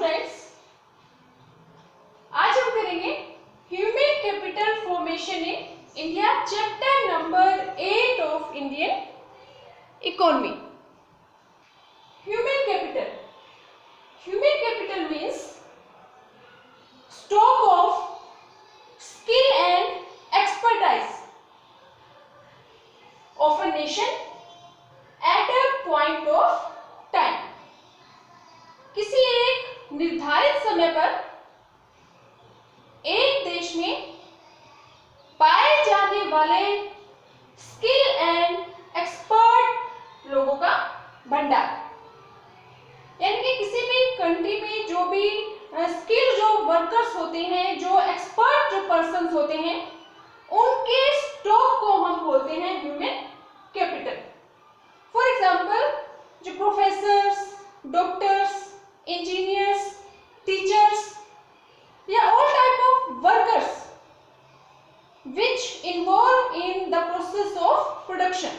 Students, आज हम करेंगे human capital formation in India, chapter number 8 of Indian economy. Human capital means stock of skill and expertise of a nation at a point of time। किसी एक निर्धारित समय पर एक देश में पाए जाने वाले स्किल एंड एक्सपर्ट लोगों का भंडार, यानी कि किसी भी कंट्री में जो भी स्किल जो वर्कर्स होते हैं, जो एक्सपर्ट जो पर्सन्स होते हैं, उनके स्टॉक को हम बोलते हैं ह्यूमन कैपिटल। फॉर एग्जांपल, जो प्रोफेसर्स, डॉक्टर्स, इंजीनियर्स, टीचर्स या all type of workers which involve in the process of production.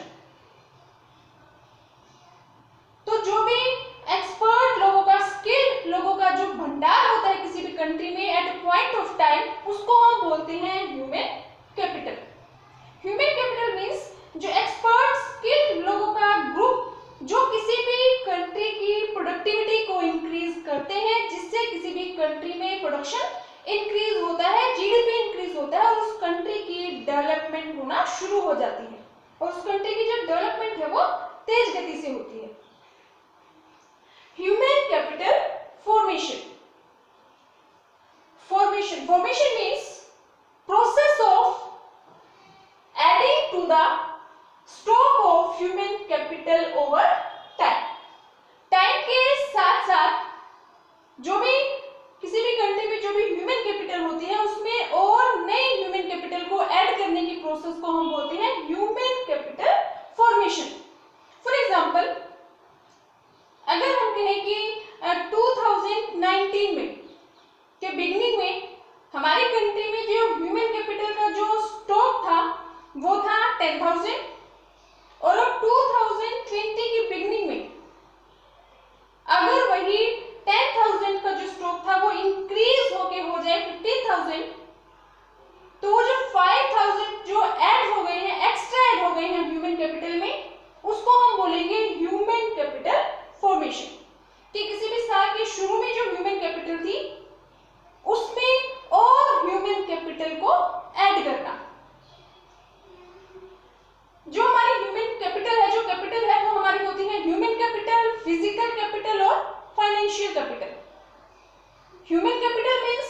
तो जो भी एक्सपर्ट लोगों का, स्किल लोगों का जो भंडार होता है किसी भी कंट्री में at a point of time, उसको हम बोलते हैं human capital. Human capital means जो एक्सपर्ट स्किल लोगों का ग्रुप जो किसी भी कंट्री की प्रोडक्टिविटी को इंक्रीज करते हैं, जिससे किसी भी कंट्री में प्रोडक्शन इंक्रीज होता है, जीडीपी इंक्रीज होता है और उस कंट्री की डेवलपमेंट होना शुरू हो जाती है और उस कंट्री की जो डेवलपमेंट है वो तेज गति से होती है। Human capital formation means process of adding to the stock of human capital over time। Time के साथ साथ जो भी किसी भी कंट्री में जो भी ह्यूमन कैपिटल होती है, उसमें और नए ह्यूमन कैपिटल को ऐड करने की प्रोसेस को हम बोलते हैं human capital formation. For example, अगर हम कहें कि 2019 में के बिगनिंग में हमारी कंट्री में जो ह्यूमन कैपिटल का जो स्टॉक था वो था 10,000 और अब 2020 की बिगनिंग में अगर वही 10,000 का जो स्टॉक था वो इंक्रीज होके हो जाए 15,000, तो वो जो 5,000 जो ऐड हो गए हैं, एक्स्ट्रा ऐड हो गए हैं ह्यूमन कैपिटल में, उसको हम बोलेंगे ह्यूमन कैपिटल फॉर्मेशन। कि किसी भी साल के शुरू में जो ह्यूमन कैपिटल थी उसमें और ह्यूमन कैपिटल को ऐड करना। जो हमारी ह्यूमन कैपिटल है, जो कैपिटल है वो हमारी होती है ह्यूमन कैपिटल, फिजिकल कैपिटल और financial capital. Human capital means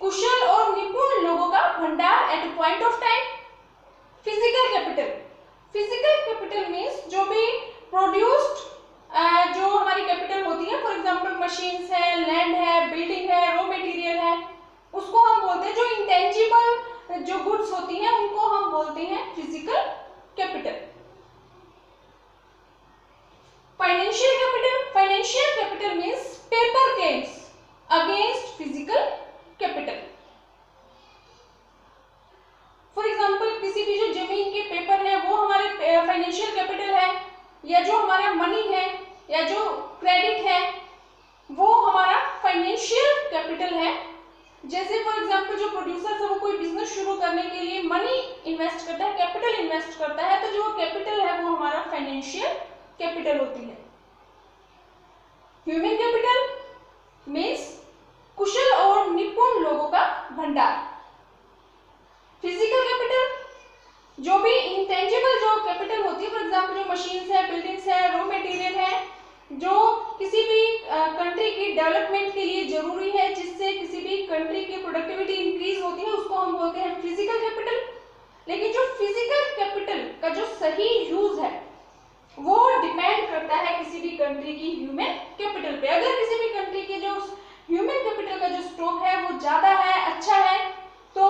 कुशल और निपुण लोगों का भंडार at point of time. Physical capital means जो भी प्रोड्यूस्ड जो हमारी कैपिटल होती है, फॉर एग्जांपल मशीन्स है, लैंड है, बिल्डिंग है, रॉ मटेरियल है, उसको हम बोलते हैं, जो इंटेंजिबल जो गुड्स होती हैं उनको हम बोलते हैं physical capital. Financial capital means paper claims against physical capital. For example, किसी भी जो जमीन के पेपर है वो हमारे फाइनेंशियल कैपिटल है, या जो हमारा मनी है या जो क्रेडिट है वो हमारा फाइनेंशियल कैपिटल है। जैसे फॉर एग्जांपल, जो प्रोड्यूसर है वो कोई बिजनेस शुरू करने के लिए मनी इन्वेस्ट करता है, कैपिटल इन्वेस्ट करता है, तो जो कैपिटल है वो हमारा फाइनेंशियल कैपिटल होती है। ह्यूमन कैपिटल मींस कुशल और निपुण लोगों का भंडार। फिजिकल कैपिटल जो भी इंटेंजिबल जो कैपिटल होती है, फॉर एग्जांपल जो मशीन्स है, बिल्डिंग्स है, रॉ मटेरियल है, जो किसी भी कंट्री की डेवलपमेंट के लिए जरूरी है, जिससे किसी भी कंट्री की प्रोडक्टिविटी इंक्रीज होती है, उसको हम बोलते हैं फिजिकल कैपिटल। लेकिन जो फिजिकल कैपिटल का जो सही यूज है वो डिपेंड करता है किसी भी कंट्री की ह्यूमन कैपिटल पे। अगर किसी भी कंट्री की जो ह्यूमन कैपिटल का जो स्टॉक है वो ज्यादा है, अच्छा है, तो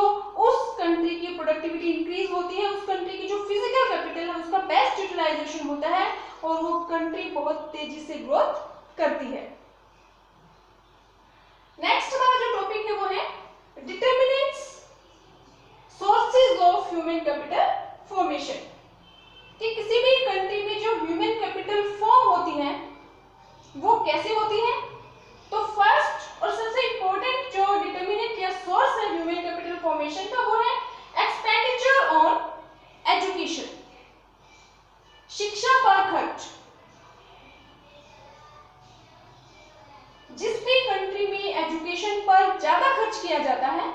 उस कंट्री की प्रोडक्टिविटी इंक्रीज होती है, उस कंट्री की जो फिजिकल कैपिटल है उसका बेस्ट यूटिलाइजेशन होता है और वो कंट्री बहुत तेजी से ग्रोथ करती है। नेक्स्ट हमारा जो टॉपिक है वो है determinants sources of human capital formation. कि किसी भी कंट्री में जो ह्यूमन कैपिटल फॉर्म होती है वो कैसे होती है? तो फर्स्ट और सबसे इंपॉर्टेंट जो डिटर्मिनेंट या सोर्स है ह्यूमन कैपिटल फॉर्मेशन का वो है एक्सपेंडिचर ऑन एजुकेशन, शिक्षा पर खर्च। जिस भी कंट्री में एजुकेशन पर ज्यादा खर्च किया जाता है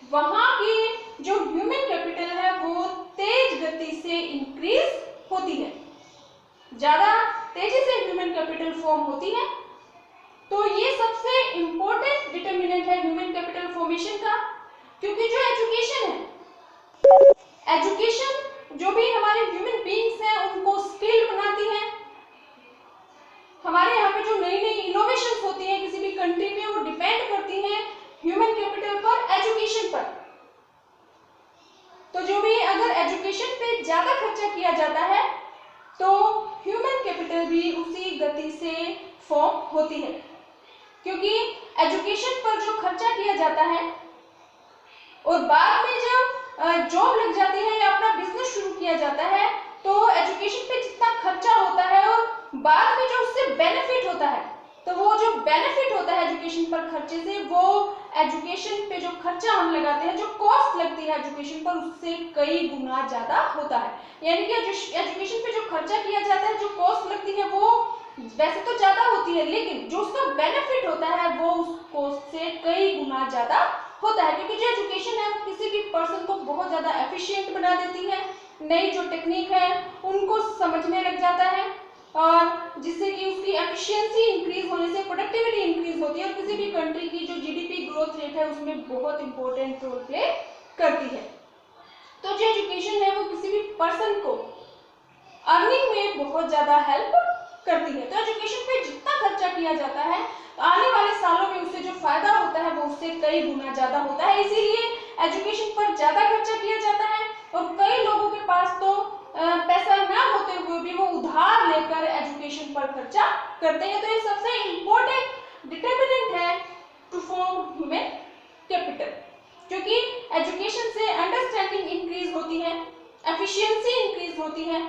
वहां की जो ह्यूमन कैपिटल है वो तेज गति से इंक्रीज होती है, ज्यादा तेजी से ह्यूमन कैपिटल फॉर्म होती है। तो ये सबसे इंपॉर्टेंट डिटर्मिनेंट है ह्यूमन कैपिटल फॉर्मेशन का, क्योंकि जो एजुकेशन है, एजुकेशन जो भी हमारे ह्यूमन बीइंग्स हैं उनको स्किल बनाती है। हमारे यहाँ पे जो नई नई इनोवेशंस होती हैं किसी भी कंट्री में वो डिपेंड करती हैं ह्यूमन कैपिटल पर, एजुकेशन पर। तो जो भी अगर एजुकेशन पे ज्यादा खर्चा किया जाता है तो ह्यूमन कैपिटल भी उसी गति से फॉर्म होती है, क्योंकि एजुकेशन पर जो खर्चा किया जाता है और बाद में जब जॉब लग जाती है या अपना बिजनेस शुरू किया जाता है तो एजुकेशन पे जितना खर्चा होता है और बाद में जो उससे बेनिफिट होता है, तो वो जो बेनिफिट होता है एजुकेशन पर खर्चे से, वो एजुकेशन पे जो खर्चा हम लगाते हैं, जो कॉस्ट लगती है एजुकेशन पर, उससे कई गुना ज्यादा होता है। यानी कि एजुकेशन पे जो खर्चा किया जाता है, जो कॉस्ट लगती है वो वैसे तो ज्यादा होती है, लेकिन जो उसका बेनिफिट होता है वो उस कॉस्ट से कई गुना ज्यादा होता है, क्योंकि जो एजुकेशन है वो किसी भी पर्सन को बहुत ज्यादा एफिशिएंट बना देती है, नई जो टेक्निक है उनको समझने लग जाता है, और जिससे कि उसकी एफिशिएंसी इंक्रीज होने से प्रोडक्टिविटी इंक्रीज होती है, और किसी भी कंट्री की जो जीडीपी ग्रोथ रेट है उसमें बहुत इंपॉर्टेंट रोल प्ले करती है। तो जो एजुकेशन है वो किसी भी पर्सन को अर्निंग में बहुत ज्यादा हेल्प करती है। तो एजुकेशन पे जितना खर्चा किया जाता है आने वाले सालों में उससे जो फायदा होता है वो उससे कई गुना ज्यादा होता है, इसीलिए एजुकेशन पर ज्यादा खर्चा किया जाता है। और कई लोगों के पास तो पैसा ना होते हुए भी वो उधार लेकर एजुकेशन पर खर्चा करते हैं। तो ये सबसे इंपॉर्टेंट डिटर्मिनेंट है टू फॉर्म ह्यूमन कैपिटल, क्योंकि एजुकेशन से अंडरस्टैंडिंग इंक्रीज होती है, एफिशिएंसी इंक्रीज होती है,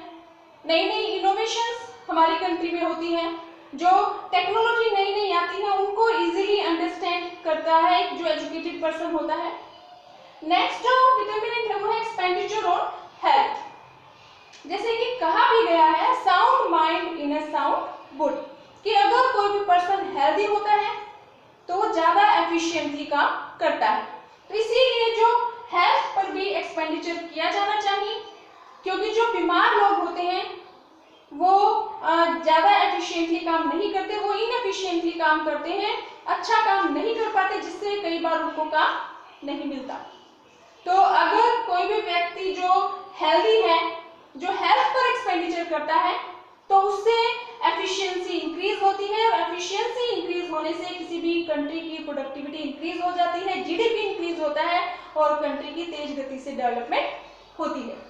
नई नई इनोवेशंस हमारी कंट्री में होती हैं, जो टेक्नोलॉजी नई नई आती है उनको इजीली अंडरस्टैंड करता है जो एजुकेटेड पर्सन होता है। नेक्स्ट जो डिटर्मिनेंट है वो है एक्सपेंडिचर ऑन हेल्थ। जैसे कि कहा भी गया है sound mind in a sound body, कि अगर कोई भी पर्सन हेल्दी होता है तो वो ज्यादा एफिशिएंटली काम करता है। तो इसीलिए जो हेल्थ पर भी एक्सपेंडिचर किया जाना चाहिए, क्योंकि जो बीमार लोग होते हैं वो ज्यादा एफिशिएंटली काम नहीं करते, वो इनएफिशिएंटली काम करते हैं, अच्छा काम नहीं कर पाते, जिससे कई बार उनको काम नहीं मिलता। तो अगर कोई भी व्यक्ति जो हेल्दी है, जो हेल्थ पर एक्सपेंडिचर करता है, तो उससे एफिशिएंसी इंक्रीज होती है, और एफिशिएंसी इंक्रीज होने से किसी भी कंट्री की प्रोडक्टिविटी इंक्रीज हो जाती है, जीडीपी इंक्रीज होता है, और कंट्री की तेज गति से डेवलपमेंट होती है।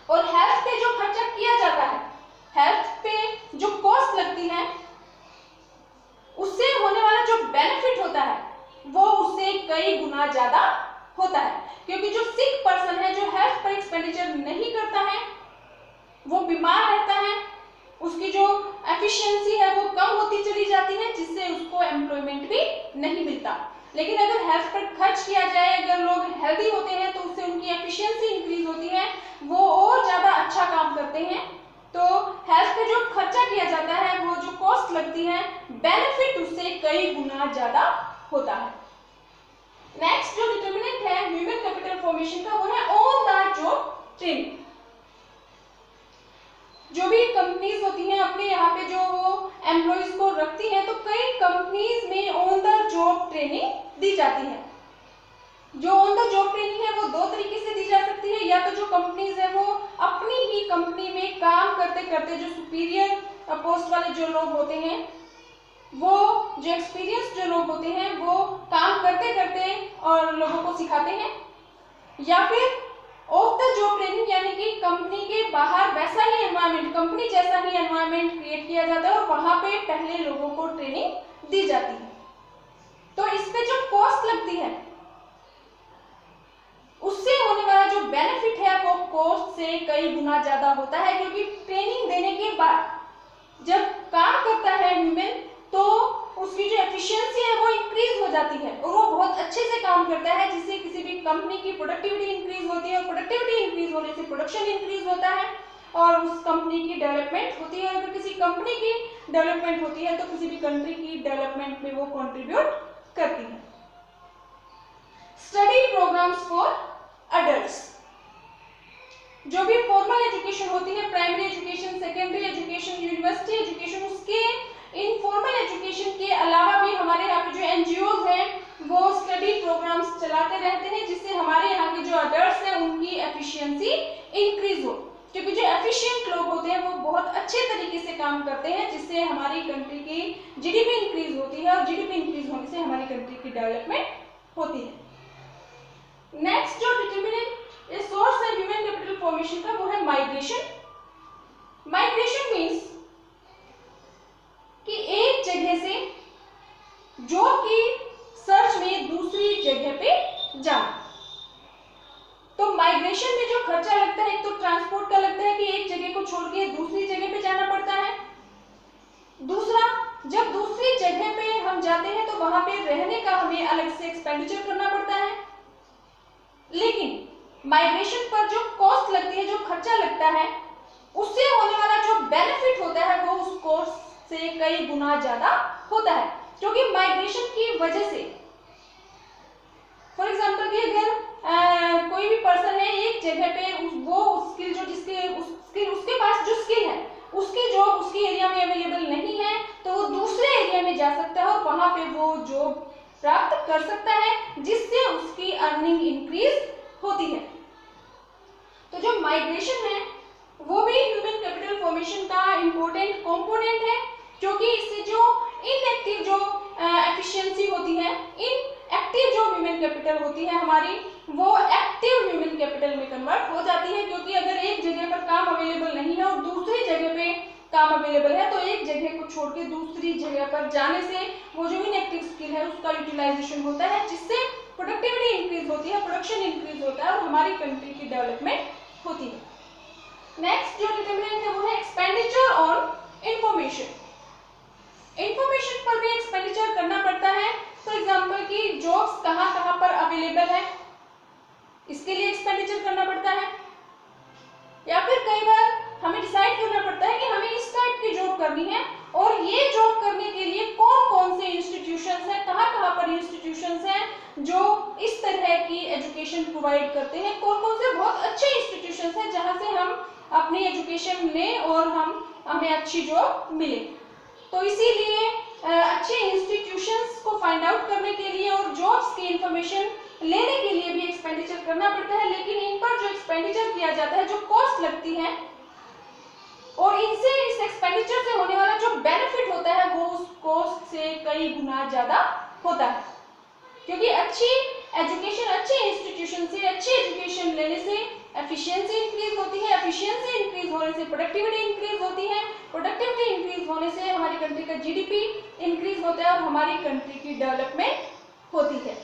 और हेल्थ पे जो खर्चा किया जाता है, हेल्थ पे जो कॉस्ट लगती है, उससे होने वाला जो बेनिफिट होता है वो उससे कई गुना ज्यादा होता है, क्योंकि जो सिक पर्सन है, जो हेल्थ पर एक्सपेंडिचर नहीं करता है, वो बीमार रहता है, उसकी जो एफिशिएंसी है वो कम होती चली जाती है, जिससे उसको एम्प्लॉयमेंट भी नहीं मिलता। लेकिन अगर हेल्थ पर खर्च किया जाए, अगर लोग हेल्दी होते हैं तो उससे उनकी एफिशिएंसी इंक्रीज होती है, वो और ज्यादा अच्छा काम करते हैं। तो हेल्थ पे जो खर्चा किया जाता है, वो जो कॉस्ट लगती है, बेनिफिट उससे कई गुना ज्यादा होता है। नेक्स्ट जो डिटर्मिनेंट है ह्यूमन कैपिटल फॉर्मेशन का वो है ऑन द जॉब ट्रेनिंग। जो भी कंपनीज होती हैं अपने यहाँ पे जो वो एम्प्लॉइज को रखती हैं, तो कई कंपनीज में ऑन द जॉब ट्रेनिंग दी जाती है। जो ऑन द जॉब ट्रेनिंग है वो दो तरीके से दी जा सकती है, या तो जो कंपनीज है वो अपनी ही कंपनी में काम करते करते जो सुपीरियर पोस्ट वाले जो लोग होते हैं, वो जो एक्सपीरियंस जो लोग होते हैं वो काम करते करते और लोगों को सिखाते हैं, या फिर ऑफ द जॉब ट्रेनिंग, यानी कि कंपनी के बाहर वैसा ही एनवायरनमेंट, कंपनी जैसा ही एनवायरनमेंट क्रिएट किया जाता है और वहां पे पहले लोगों को ट्रेनिंग दी जाती है। तो इस पे जो कॉस्ट लगती है उससे होने वाला जो बेनिफिट है वो कॉस्ट से कई गुना ज्यादा होता है, क्योंकि ट्रेनिंग देने के बाद जब काम करता है ह्यूमन तो उसकी जो एफिशिएंसी है वो इंक्रीज हो जाती है और वो बहुत अच्छे से काम करता है, जिससे किसी भी कंपनी की प्रोडक्टिविटी इंक्रीज होती है और प्रोडक्टिविटी इंक्रीज होने से प्रोडक्शन इंक्रीज होता है और उस कंपनी की डेवलपमेंट होती है। अगर किसी कंपनी की डेवलपमेंट होती है तो किसी भी कंट्री की डेवलपमेंट में वो कंट्रीब्यूट करती है। स्टडी प्रोग्राम्स फॉर अडल्ट्स, जो भी फॉर्मल एजुकेशन होती है, primary education, secondary education, university education, उसके इनफॉर्मल एजुकेशन के अलावा भी हमारे यहाँ पे जो एनजीओज हैं वो स्टडी प्रोग्राम्स चलाते रहते हैं, जिससे हमारे यहाँ के जो अडल्ट्स हैं उनकी एफिशिएंसी इंक्रीज हो, क्योंकि जो एफिशिएंट लोग होते हैं वो बहुत अच्छे तरीके से काम करते हैं, जिससे हमारी कंट्री की जीडीपी इंक्रीज होती है और जीडीपी इंक्रीज होने से हमारी कंट्री की डेवलपमेंट होती है। नेक्स्ट जो डिटरमिनेंट सोर्स है ह्यूमन कैपिटल फॉर्मेशन का वो है माइग्रेशन। माइग्रेशन मीन्स कि एक जगह से जॉब की सर्च में दूसरी जगह पे जाना। तो माइग्रेशन में जो खर्चा लगता है, एक तो ट्रांसपोर्ट का लगता है कि एक जगह को छोड़ के दूसरी जगह पे जाना पड़ता है। दूसरा, जब दूसरी जगह पे हम जाते हैं तो वहां पे रहने का हमें अलग से एक्सपेंडिचर करना पड़ता है। लेकिन माइग्रेशन पर जो कॉस्ट लगती है, जो खर्चा लगता है, उससे होने वाला जो बेनिफिट होता है वो उस कॉस्ट से कई गुना ज्यादा होता है, क्योंकि माइग्रेशन की वजह से फॉर एग्जांपल कि अगर कोई भी पर्सन है एक जगह पे वो स्किल जो उसके पास जो स्किल है उसकी जॉब उसकी एरिया में अवेलेबल नहीं है तो वो दूसरे एरिया में जा सकता है और वहां पे वो जॉब प्राप्त कर सकता है, जिससे उसकी अर्निंग इंक्रीज होती है। तो जो माइग्रेशन है वो भी ह्यूमन कैपिटल फॉर्मेशन का इंपॉर्टेंट कंपोनेंट है, क्योंकि इससे जो इनएक्टिव जो एफिशिएंसी होती है, इनएक्टिव जो ह्यूमन कैपिटल होती है हमारी, वो एक्टिव ह्यूमन कैपिटल में कन्वर्ट हो जाती है। क्योंकि अगर एक जगह पर काम अवेलेबल नहीं है और दूसरी जगह पे काम अवेलेबल है तो एक जगह को छोड़ के दूसरी जगह पर जाने से वो जो इनएक्टिव स्किल है उसका यूटिलाइजेशन होता है, जिससे प्रोडक्टिविटी इंक्रीज होती है, प्रोडक्शन इंक्रीज होता है और हमारी कंट्री की डेवलपमेंट होती है। नेक्स्ट जो डिटरमिनेंट है वो है एक्सपेंडिचर ऑन इंफॉर्मेशन। इंफॉर्मेशन पर भी एक्सपेंडिचर करना पड़ता है। फॉर एग्जांपल कि जॉब्स कहाँ पर अवेलेबल है, इसके लिए एक्सपेंडिचर करना पड़ता है। या फिर कई बार हमें डिसाइड करना पड़ता है कि हमें इस टाइप की जॉब करनी है और ये जॉब करने के लिए कौन कौन से इंस्टीट्यूशंस हैं, कहाँ पर इंस्टीट्यूशंस हैं जो इस तरह की एजुकेशन प्रोवाइड करते हैं, कौन कौन से बहुत अच्छे इंस्टीट्यूशंस हैं जहाँ से हम अपनी एजुकेशन लें और हमें अच्छी जॉब मिले। तो इसीलिए अच्छे इंस्टीट्यूशंस को फाइंड आउट करने के लिए और जॉब्स की इंफॉर्मेशन लेने के लिए भी एक्सपेंडिचर करना पड़ता है। लेकिन इन पर जो एक्सपेंडिचर किया जाता है, जो कॉस्ट लगती है और इस एक्सपेंडिचर से होने वाला जो बेनिफिट होता है वो उस कॉस्ट से कई गुना ज्यादा होता है, क्योंकि अच्छी एजुकेशन, अच्छे इंस्टीट्यूशन से अच्छी एजुकेशन लेने से एफिशिएंसी इंक्रीज होती है, एफिशिएंसी इंक्रीज होने से प्रोडक्टिविटी इंक्रीज होती है, प्रोडक्टिविटी इंक्रीज होने से हमारी कंट्री का जीडीपी इंक्रीज होता है और हमारी कंट्री की डेवलपमेंट होती है।